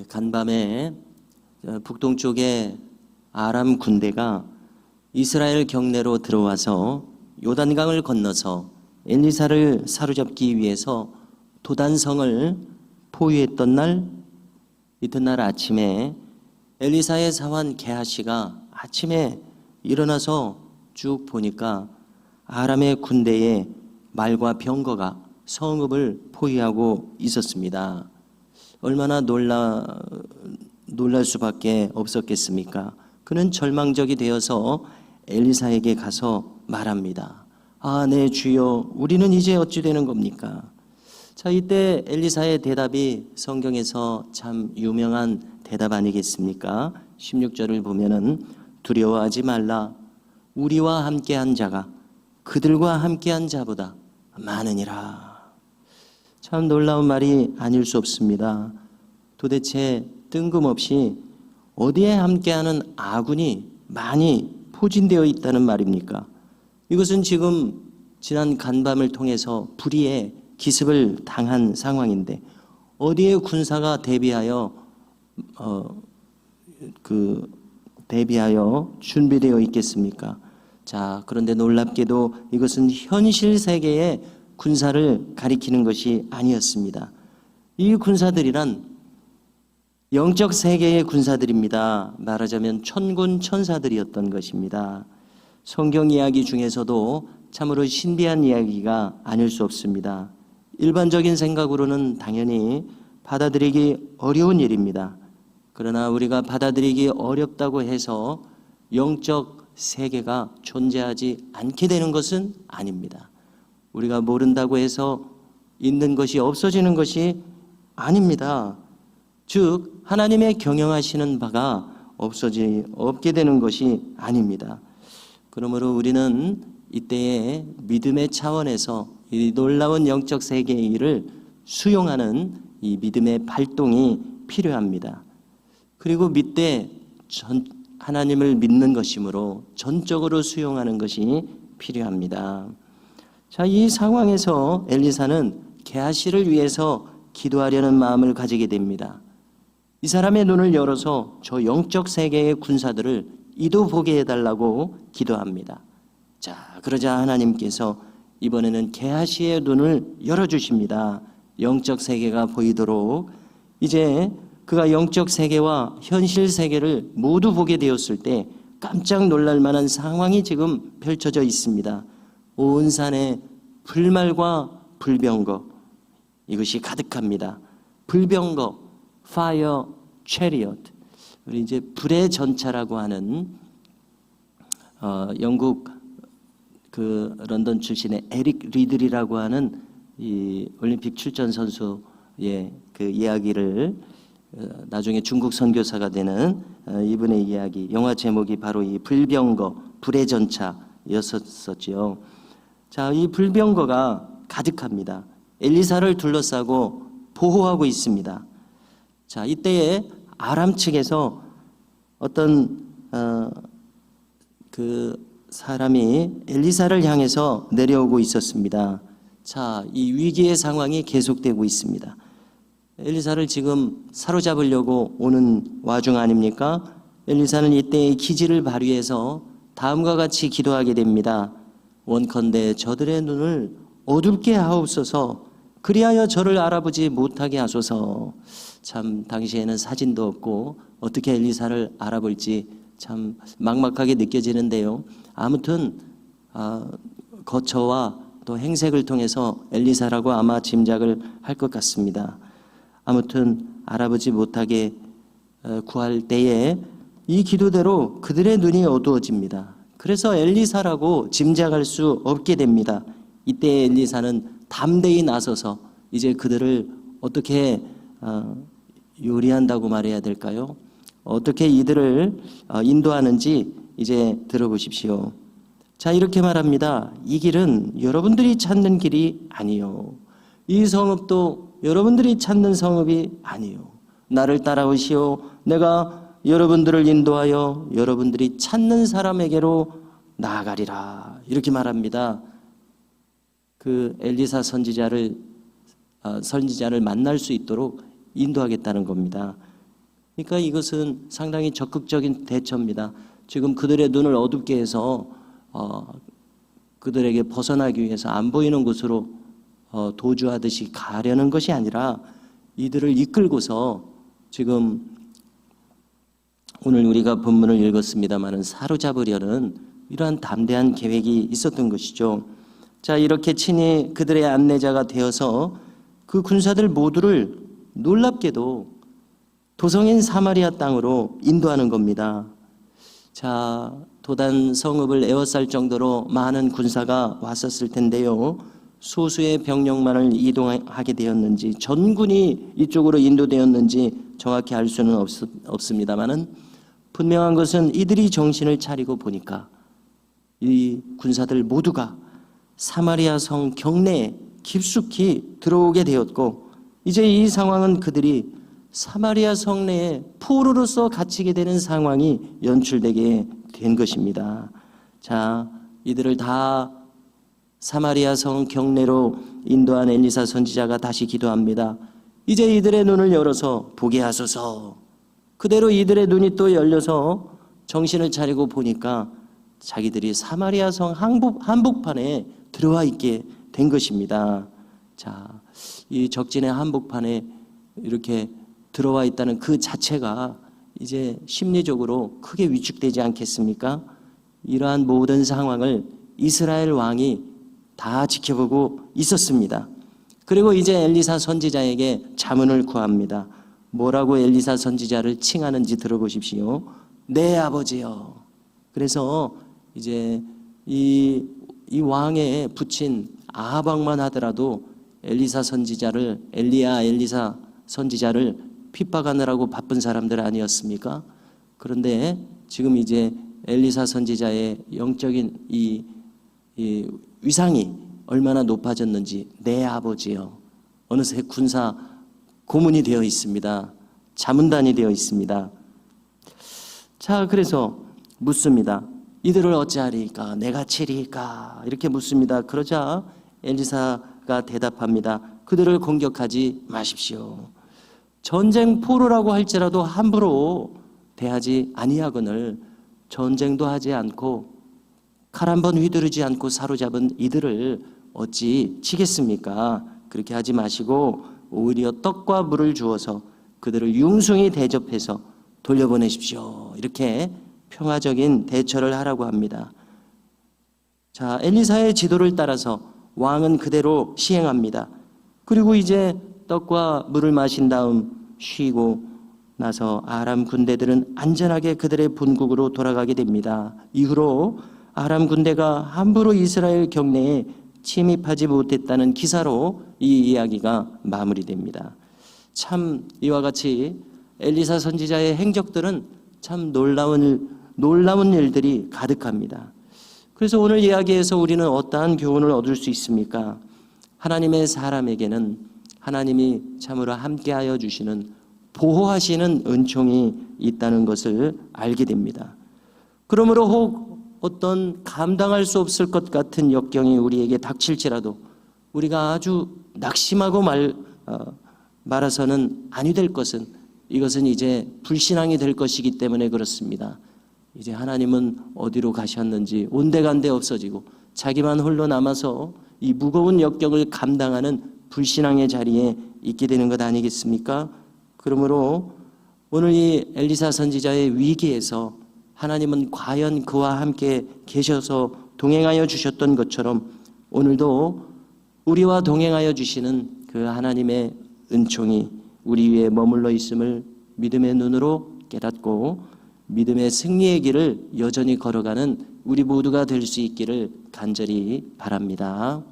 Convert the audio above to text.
간밤에 북동쪽에 아람 군대가 이스라엘 경내로 들어와서 요단강을 건너서 엘리사를 사로잡기 위해서 도단성을 포위했던 날, 이튿날 아침에 엘리사의 사환 게하시가 아침에 일어나서 쭉 보니까 아람의 군대에 말과 병거가 성읍을 포위하고 있었습니다. 얼마나 놀랄 수밖에 없었겠습니까? 그는 절망적이 되어서 엘리사에게 가서 말합니다. 네 주여, 우리는 이제 어찌 되는 겁니까? 자, 이때 엘리사의 대답이 성경에서 참 유명한 대답 아니겠습니까? 16절을 보면은 두려워하지 말라. 우리와 함께한 자가 그들과 함께한 자보다 많으니라. 참 놀라운 말이 아닐 수 없습니다. 도대체 뜬금없이 어디에 함께하는 아군이 많이 포진되어 있다는 말입니까? 이것은 지금 지난 간밤을 통해서 불의의 기습을 당한 상황인데 어디에 군사가 대비하여 준비되어 있겠습니까? 자, 그런데 놀랍게도 이것은 현실 세계의 군사를 가리키는 것이 아니었습니다. 이 군사들이란 영적 세계의 군사들입니다. 말하자면 천군 천사들이었던 것입니다. 성경 이야기 중에서도 참으로 신비한 이야기가 아닐 수 없습니다. 일반적인 생각으로는 당연히 받아들이기 어려운 일입니다. 그러나 우리가 받아들이기 어렵다고 해서 영적 세계가 존재하지 않게 되는 것은 아닙니다. 우리가 모른다고 해서 있는 것이 없어지는 것이 아닙니다. 즉 하나님의 경영하시는 바가 없게 되는 것이 아닙니다. 그러므로 우리는 이때에 믿음의 차원에서 이 놀라운 영적 세계의 일을 수용하는 이 믿음의 발동이 필요합니다. 그리고 하나님을 믿는 것이므로 전적으로 수용하는 것이 필요합니다. 자, 이 상황에서 엘리사는 게하시를 위해서 기도하려는 마음을 가지게 됩니다. 이 사람의 눈을 열어서 저 영적 세계의 군사들을 이도 보게 해달라고 기도합니다. 자, 그러자 하나님께서 이번에는 게하시의 눈을 열어주십니다. 영적 세계가 보이도록. 이제 그가 영적 세계와 현실 세계를 모두 보게 되었을 때 깜짝 놀랄 만한 상황이 지금 펼쳐져 있습니다. 온 산에 불말과 불병거, 이것이 가득합니다. 불병거, fire chariot. 우리 이제 불의 전차라고 하는 영국 런던 출신의 에릭 리들이라고 하는 이 올림픽 출전 선수의 그 이야기를 나중에 중국 선교사가 되는 이분의 이야기, 영화 제목이 바로 이 불병거, 불의 전차였었지요. 자, 이 불병거가 가득합니다. 엘리사를 둘러싸고 보호하고 있습니다. 자, 이때에 아람 측에서 어떤 사람이 엘리사를 향해서 내려오고 있었습니다. 자, 이 위기의 상황이 계속되고 있습니다. 엘리사를 지금 사로잡으려고 오는 와중 아닙니까? 엘리사는 이때의 기지를 발휘해서 다음과 같이 기도하게 됩니다. 원컨대 저들의 눈을 어둡게 하옵소서, 그리하여 저를 알아보지 못하게 하소서. 참 당시에는 사진도 없고 어떻게 엘리사를 알아볼지 참 막막하게 느껴지는데요. 아무튼 거처와 또 행색을 통해서 엘리사라고 아마 짐작을 할 것 같습니다. 아무튼 알아보지 못하게 구할 때에 이 기도대로 그들의 눈이 어두워집니다. 그래서 엘리사라고 짐작할 수 없게 됩니다. 이때 엘리사는 담대히 나서서 이제 그들을 어떻게 요리한다고 말해야 될까요? 어떻게 이들을 인도하는지 이제 들어보십시오. 자, 이렇게 말합니다. 이 길은 여러분들이 찾는 길이 아니요, 이 성읍도 여러분들이 찾는 성읍이 아니요, 나를 따라오시오. 내가 여러분들을 인도하여 여러분들이 찾는 사람에게로 나아가리라. 이렇게 말합니다. 그 엘리사 선지자를 만날 수 있도록 인도하겠다는 겁니다. 그러니까 이것은 상당히 적극적인 대처입니다. 지금 그들의 눈을 어둡게 해서 그들에게 벗어나기 위해서 안 보이는 곳으로 도주하듯이 가려는 것이 아니라 이들을 이끌고서 지금 오늘 우리가 본문을 읽었습니다마는 사로잡으려는 이러한 담대한 계획이 있었던 것이죠. 자, 이렇게 친히 그들의 안내자가 되어서 그 군사들 모두를 놀랍게도 도성인 사마리아 땅으로 인도하는 겁니다. 자, 도단 성읍을 에워쌀 정도로 많은 군사가 왔었을 텐데요. 소수의 병력만을 이동하게 되었는지 전군이 이쪽으로 인도되었는지 정확히 알 수는 없습니다만은 분명한 것은 이들이 정신을 차리고 보니까 이 군사들 모두가 사마리아 성 경내에 깊숙이 들어오게 되었고 이제 이 상황은 그들이 사마리아 성 내에 포로로서 갇히게 되는 상황이 연출되게 된 것입니다. 자, 이들을 다 사마리아 성 경내로 인도한 엘리사 선지자가 다시 기도합니다. 이제 이들의 눈을 열어서 보게 하소서. 그대로 이들의 눈이 또 열려서 정신을 차리고 보니까 자기들이 사마리아 성 한복판에 들어와 있게 된 것입니다. 자, 이 적진의 한복판에 이렇게 들어와 있다는 그 자체가 이제 심리적으로 크게 위축되지 않겠습니까? 이러한 모든 상황을 이스라엘 왕이 다 지켜보고 있었습니다. 그리고 이제 엘리사 선지자에게 자문을 구합니다. 뭐라고 엘리사 선지자를 칭하는지 들어보십시오. 내 아버지여. 그래서 이제 이 왕에 붙인 아합 왕만 하더라도 엘리사 선지자를 핍박하느라고 바쁜 사람들 아니었습니까? 그런데 지금 이제 엘리사 선지자의 영적인 이 위상이 얼마나 높아졌는지 내 아버지요. 어느새 군사 고문이 되어 있습니다. 자문단이 되어 있습니다. 자, 그래서 묻습니다. 이들을 어찌하리까? 내가 치리까? 이렇게 묻습니다. 그러자 엘리사가 대답합니다. 그들을 공격하지 마십시오. 전쟁 포로라고 할지라도 함부로 대하지 아니하거늘 전쟁도 하지 않고 칼 한 번 휘두르지 않고 사로잡은 이들을 어찌 치겠습니까? 그렇게 하지 마시고 오히려 떡과 물을 주어서 그들을 융숭히 대접해서 돌려보내십시오. 이렇게 평화적인 대처를 하라고 합니다. 자, 엘리사의 지도를 따라서 왕은 그대로 시행합니다. 그리고 이제 떡과 물을 마신 다음 쉬고 나서 아람 군대들은 안전하게 그들의 본국으로 돌아가게 됩니다. 이후로 아람 군대가 함부로 이스라엘 경내에 침입하지 못했다는 기사로 이 이야기가 마무리됩니다. 참 이와 같이 엘리사 선지자의 행적들은 참 놀라운 일들이 가득합니다. 그래서 오늘 이야기에서 우리는 어떠한 교훈을 얻을 수 있습니까? 하나님의 사람에게는 하나님이 참으로 함께하여 주시는 보호하시는 은총이 있다는 것을 알게 됩니다. 그러므로 혹 어떤 감당할 수 없을 것 같은 역경이 우리에게 닥칠지라도 우리가 아주 낙심하고 말아서는 아니 될 것은 이것은 이제 불신앙이 될 것이기 때문에 그렇습니다. 이제 하나님은 어디로 가셨는지 온데간데 없어지고 자기만 홀로 남아서 이 무거운 역경을 감당하는 불신앙의 자리에 있게 되는 것 아니겠습니까? 그러므로 오늘 이 엘리사 선지자의 위기에서 하나님은 과연 그와 함께 계셔서 동행하여 주셨던 것처럼 오늘도 우리와 동행하여 주시는 그 하나님의 은총이 우리 위에 머물러 있음을 믿음의 눈으로 깨닫고 믿음의 승리의 길을 여전히 걸어가는 우리 모두가 될 수 있기를 간절히 바랍니다.